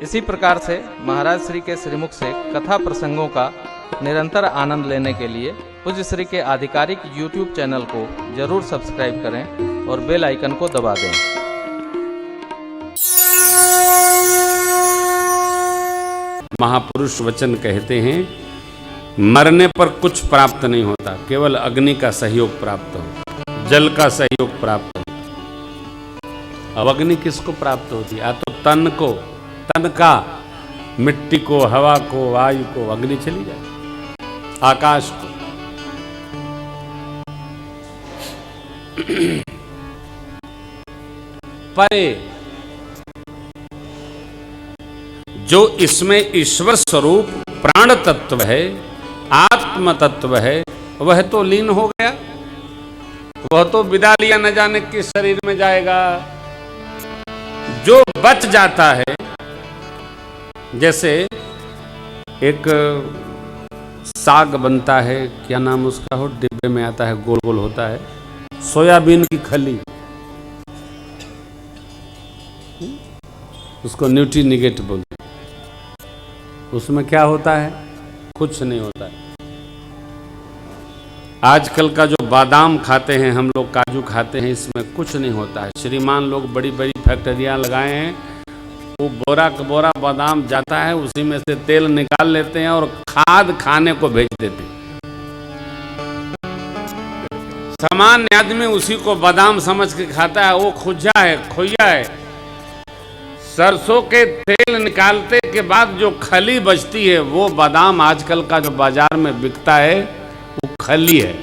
इसी प्रकार से महाराज श्री के श्रीमुख से कथा प्रसंगों का निरंतर आनंद लेने के लिए पूज्य श्री के आधिकारिक YouTube चैनल को जरूर सब्सक्राइब करें और बेल आइकन को दबा दें। महापुरुष वचन कहते हैं, मरने पर कुछ प्राप्त नहीं होता, केवल अग्नि का सहयोग प्राप्त हो, जल का सहयोग प्राप्त हो। अब अग्नि किसको प्राप्त होती है? या तो तन को, तन का, मिट्टी को, हवा को, वायु को अग्नि चली जाए, आकाश को। परे जो इसमें ईश्वर स्वरूप प्राण तत्व है, आत्म तत्व है, वह तो लीन हो गया, वह तो विदा लिया न जाने किस शरीर में जाएगा। जो बच जाता है, जैसे एक साग बनता है, क्या नाम उसका हो, डिब्बे में आता है, गोल गोल होता है, सोयाबीन की खली, उसको न्यूट्रीनिगेट बोलते हैं। उसमें क्या होता है? कुछ नहीं होता है। आजकल का जो बादाम खाते हैं हम लोग, काजू खाते हैं, इसमें कुछ नहीं होता है। श्रीमान लोग बड़ी बड़ी फैक्ट्रियां लगाए हैं, वो बोरा का बोरा बादाम जाता है, उसी में से तेल निकाल लेते हैं और खाद खाने को भेज देते हैं। सामान्य आदमी उसी को बादाम समझ के खाता है, वो खुजा है, खोया है। सरसों के तेल निकालते के बाद जो खली बचती है, वो बादाम आजकल का जो बाजार में बिकता है, वो खली है,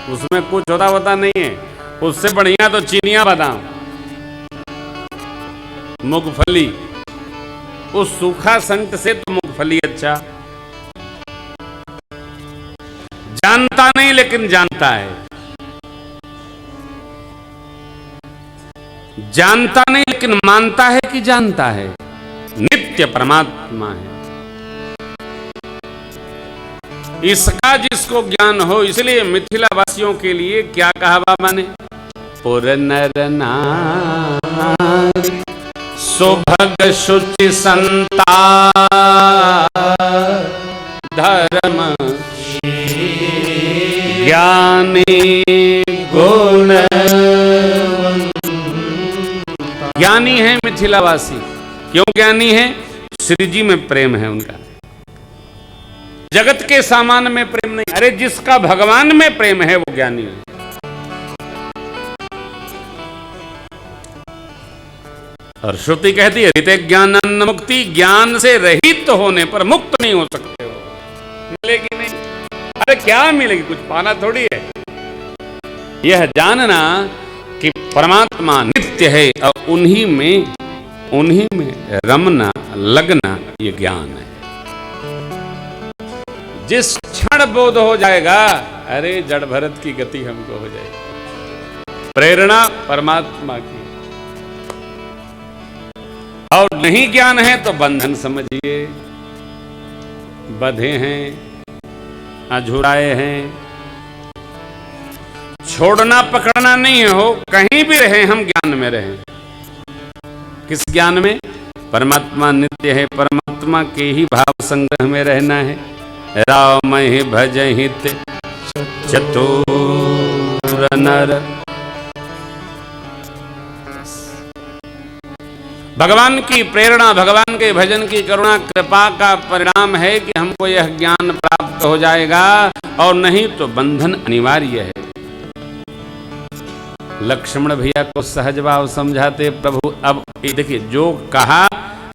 उसमें कुछ होता नहीं है। उससे बढ़िया तो चिनिया बादाम, मूंगफली, उस सूखा संकट से तो मूंगफली अच्छा। जानता नहीं लेकिन जानता है, जानता नहीं लेकिन मानता है कि जानता है, नित्य परमात्मा है। इसका जिसको ज्ञान हो, इसलिए मिथिला वासियों के लिए क्या कहा बाबा ने? पुर नर नारी सुभग शुचि संता धर्म ज्ञानी गुण। ज्ञानी है मिथिलावासी। क्यों ज्ञानी है? श्री जी में प्रेम है उनका, जगत के सामान में प्रेम नहीं। अरे जिसका भगवान में प्रेम है वो ज्ञानी है। और श्रुति कहती है, रिते ज्ञानान्न मुक्ति, ज्ञान से रहित होने पर मुक्त नहीं हो सकते हो। मिलेगी नहीं। अरे क्या मिलेगी? कुछ पाना थोड़ी है। यह जानना कि परमात्मा नित्य है और उन्हीं में रमना, लगना, ये ज्ञान है। जिस क्षण बोध हो जाएगा, अरे जड़ भरत की गति हमको हो जाएगी। प्रेरणा परमात्मा की। और नहीं ज्ञान है तो बंधन समझिए, बंधे हैं, अझुराए हैं। छोड़ना पकड़ना नहीं हो, कहीं भी रहे हम ज्ञान में रहें। किस ज्ञान में? परमात्मा नित्य है, परमात्मा के ही भाव संग्रह में रहना है। राम ही भजहित चतुर नर। भगवान की प्रेरणा, भगवान के भजन की करुणा कृपा का परिणाम है कि हमको यह ज्ञान प्राप्त हो जाएगा, और नहीं तो बंधन अनिवार्य है। लक्ष्मण भैया को सहज भाव समझाते प्रभु। अब देखिए जो कहा,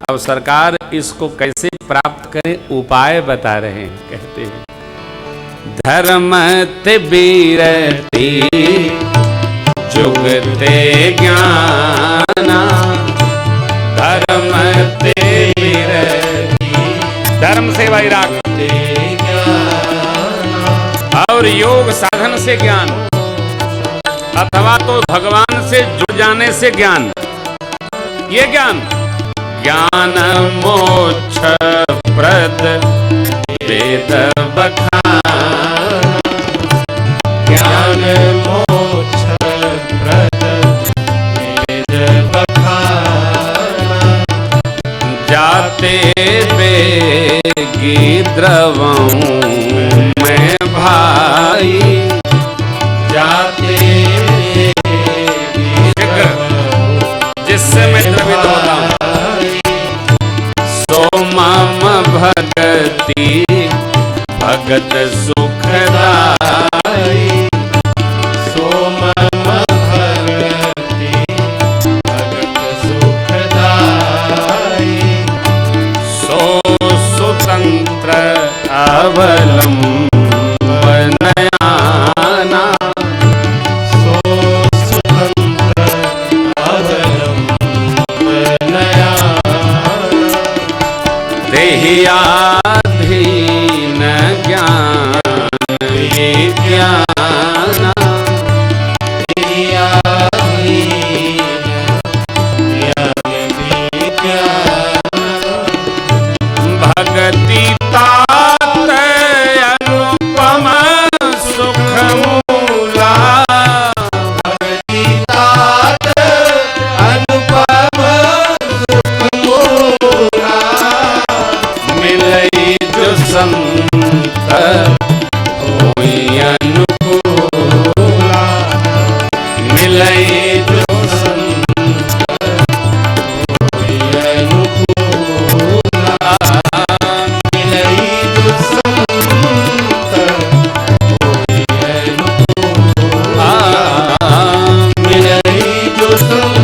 अब सरकार इसको कैसे प्राप्त करें उपाय बता रहे हैं। कहते हैं, धर्म ते बीरती जुगते ज्ञाना, धर्म ते बीरती, धर्म से वैराग्य और योग साधन से ज्ञान, अथवा तो भगवान से जुड़ जाने से ज्ञान। ये ज्ञान ज्ञान मोक्ष प्रद वेद बखान, ज्ञान मोक्ष प्रद वेद बखान। जाते बेगी द्रवऊं मैं भाई, जाते जिससे मैं द्रवित होता हूँ। सो मम भगति भगत सुखदाई, सो मम भगति भगत सुखदाई, सो स्वतंत्र अवलंबनयाना, सो स्वतंत्र अवलंबनयाना, देहियाधीन ज्ञान विज्ञाना, भगति तात अनुपम सुख मूला, भगति तात अनुपम सुख मूला, मिलई जो संत होई अनुकूला, मिलई जो संत होई अनुकूला, मिलई जो संत होई अनुकूला, मिलई जो संत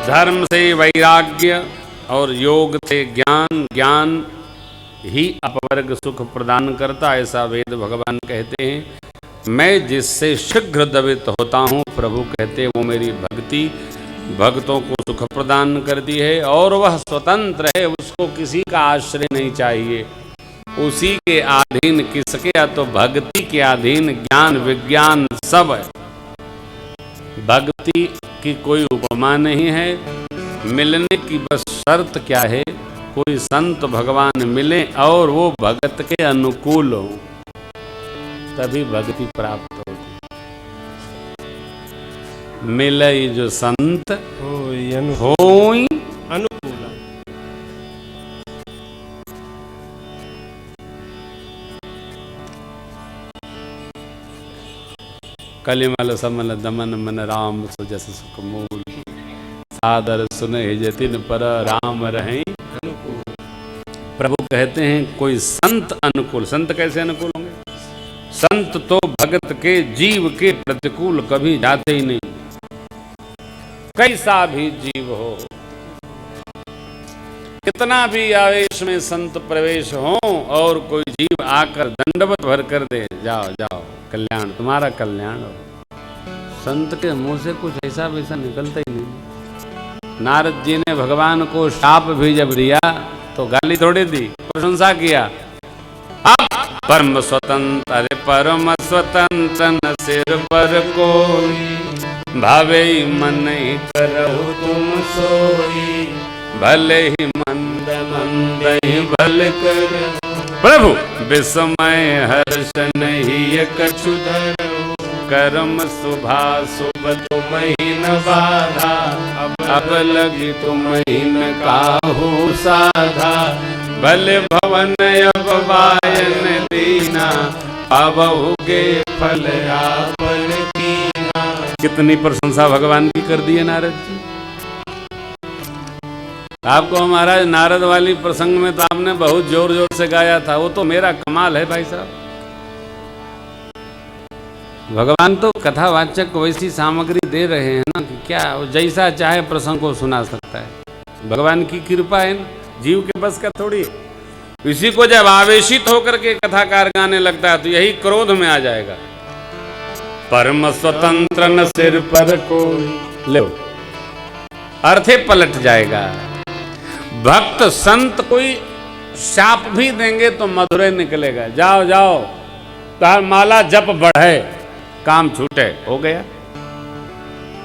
धर्म से वैराग्य और योग से ज्ञान, ज्ञान ही अपवर्ग सुख प्रदान करता, ऐसा वेद भगवान कहते हैं। मैं जिससे शीघ्र द्रवित होता हूँ, प्रभु कहते हैं, वो मेरी भक्ति भक्तों को सुख प्रदान करती है, और वह स्वतंत्र है, उसको किसी का आश्रय नहीं चाहिए, उसी के अधीन किसके, या तो भक्ति के अधीन ज्ञान विज्ञान सब है। भक्ति की कोई उपमा नहीं है, मिलने की बस शर्त क्या है, कोई संत भगवान मिले और वो भगत के अनुकूल हो, तभी भक्ति प्राप्त होगी। मिले जो संत होई होई अनुकूल, कलिमल समल दमन मन राम सुजस सुख मूल, सादर सुने जतिन पर राम रहें अनुकूल। प्रभु कहते हैं कोई संत अनुकूल, संत कैसे अनुकूल होंगे? संत तो भगत के जीव के प्रतिकूल कभी जाते ही नहीं, कैसा भी जीव हो, कितना भी आवेश में संत प्रवेश हो, और कोई जीव आकर दंडवत भर कर दे, जाओ जाओ कल्याण, तुम्हारा कल्याण हो, संत के मुंह से कुछ ऐसा वैसा निकलता ही नहीं। नारद जी ने भगवान को शाप भी जब दिया तो गाली थोड़ी दी, प्रशंसा किया। अब परम स्वतंत्र, अरे परम स्वतंत्र न सिर पर कोई, भावे मन ही करहु तुम सोई, भले ही मंद मंद ही भल कर, प्रभु विस्मय हर्ष नहीं कछु धरहु, कर्म शुभा शुभ तुम ही न बाधा, अब लगी तुम ही न काहू साधा, भले भवन अब वायन दीना, पावहुगे फल आपन कीना। कितनी प्रशंसा भगवान की कर दी है नारद जी। आपको महाराज नारद वाली प्रसंग में तो आपने बहुत जोर जोर से गाया था, वो तो मेरा कमाल है भाई साहब। भगवान तो कथावाचक वैसी सामग्री दे रहे हैं ना कि क्या वो जैसा चाहे प्रसंग को सुना सकता है, भगवान की कृपा है ना, जीव के बस का थोड़ी। इसी को जब आवेशित होकर के कथाकार गाने लगता है तो यही क्रोध में आ जाएगा। परम स्वतंत्र न सिर पर कोई, ले अर्थे पलट जाएगा। भक्त संत कोई शाप भी देंगे तो मधुरे निकलेगा, जाओ जाओ तार माला जप बढ़े काम छूटे, हो गया।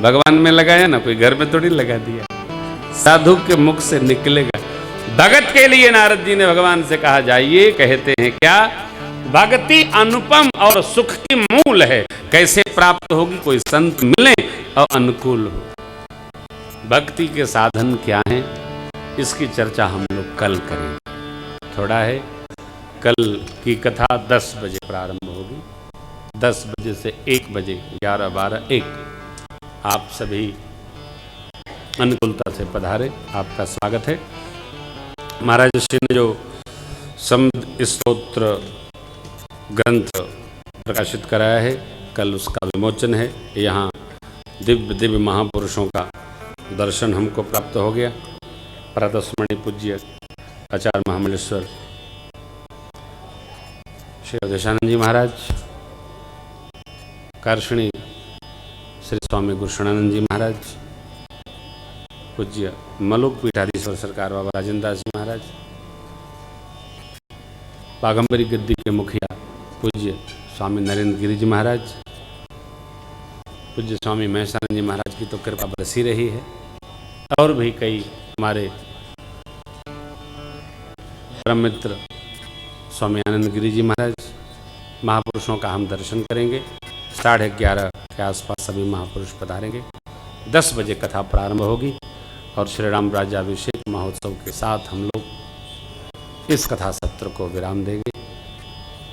भगवान में लगाया ना, कोई घर में थोड़ी लगा दिया, साधु के मुख से निकलेगा। भगत के लिए नारद जी ने भगवान से कहा जाइए, कहते हैं क्या, भक्ति अनुपम और सुख की मूल है। कैसे प्राप्त होगी? कोई संत मिले और अनुकूल हो। भक्ति के साधन क्या हैं, इसकी चर्चा हम लोग कल करेंगे। थोड़ा है, कल की कथा 10 बजे प्रारंभ होगी। 10 बजे से 1 बजे, 11, 12, 1 आप सभी अनुकूलता से पधारे, आपका स्वागत है। महाराज श्री ने जो समुद्र स्तोत्र ग्रंथ प्रकाशित कराया है, कल उसका विमोचन है। यहाँ दिव्य दिव्य महापुरुषों का दर्शन हमको प्राप्त हो गया। प्रातस्मरणीय पूज्य आचार्य महामंडलेश्वर श्री अवधेशानंद जी महाराज, कार्षणी श्री स्वामी गुरुशरणानंद जी महाराज, पूज्य मलुक पीठाधीश्वर सरकार बाबा राजेंद्र दास जी महाराज, बागंबरी गद्दी के मुखिया पूज्य स्वामी नरेंद्र गिरी जी महाराज, पूज्य स्वामी महेशानंद जी महाराज की तो कृपा बरसी रही है। और भी कई हमारे परम मित्र स्वामी आनंद गिरी जी महाराज, महापुरुषों का हम दर्शन करेंगे। 11:30 के आसपास सभी महापुरुष पधारेंगे। 10 बजे कथा प्रारंभ होगी और श्री राम राज्याभिषेक महोत्सव के साथ हम लोग इस कथा सत्र को विराम देंगे।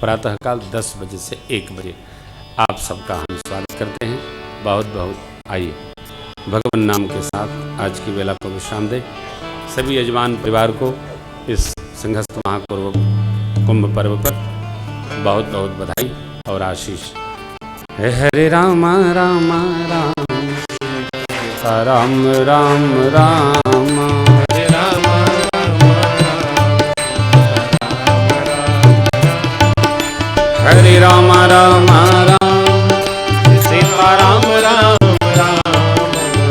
प्रातःकाल 10 बजे से 1 बजे आप सबका हम स्वागत करते हैं। बहुत बहुत आइए, भगवान नाम के साथ आज की वेला को विश्राम दें। सभी यजमान परिवार को इस सिंहस्थ महाकुंभ कुंभ पर्व पर बहुत बहुत बधाई और आशीष। हरे राम राम राम राम राम राम, हरे राम हरे राम राम राम, सीता राम राम राम,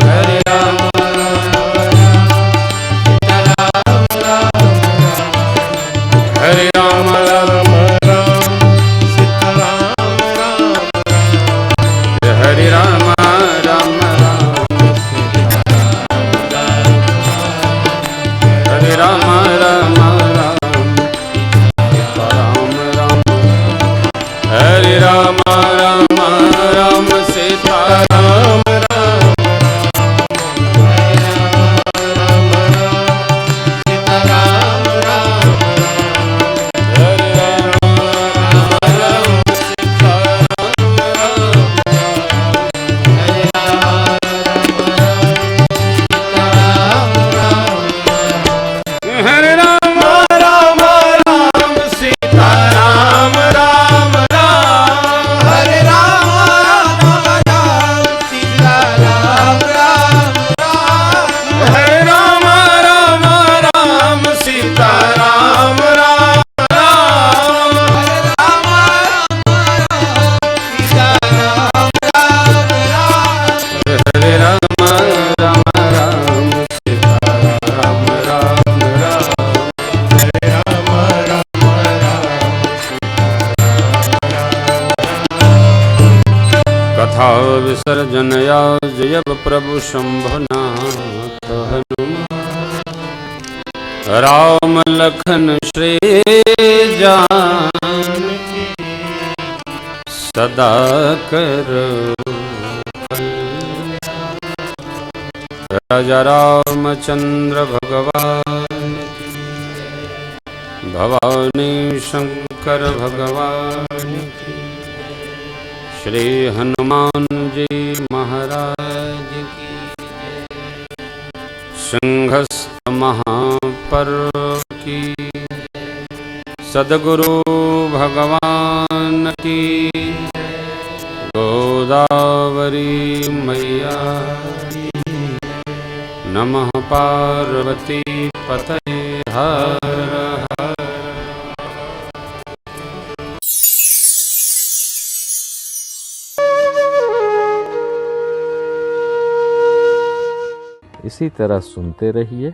हरे राम हरे राम राम राम, सीता राम राम, हरे राम राम राम, हरे राम राम राम, राम राम, हरे राम राम राम, सीता राम राम, सीता राम राम, हरे राम राम, सीता हरे राम राम राम, सीता राम राम राम, हरे राम राम, सीता राम राम राम, हरे राम राम राम, सीता राम राम राम, सीता राम राम राम, हरे राम राम राम, सीता राम राम राम, हरे राम राम राम, कथा विसर्जनया जय प्रभु शंभुनाथ हनुमान, राम लखन श्री जानकी सदा करो राजा रामचंद्र भगवान की, भवानी शंकर भगवान की, श्री हनुमान जी महाराज की, सिंहस्थ महापर्व की, सद्गुरु भगवान की, गोदावरी मैया की, नमः पार्वती पतये हर हर। इसी तरह सुनते रहिए।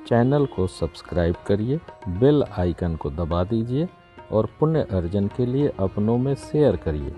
चैनल को सब्सक्राइब करिए, बेल आइकन को दबा दीजिए और पुण्य अर्जन के लिए अपनों में शेयर करिए।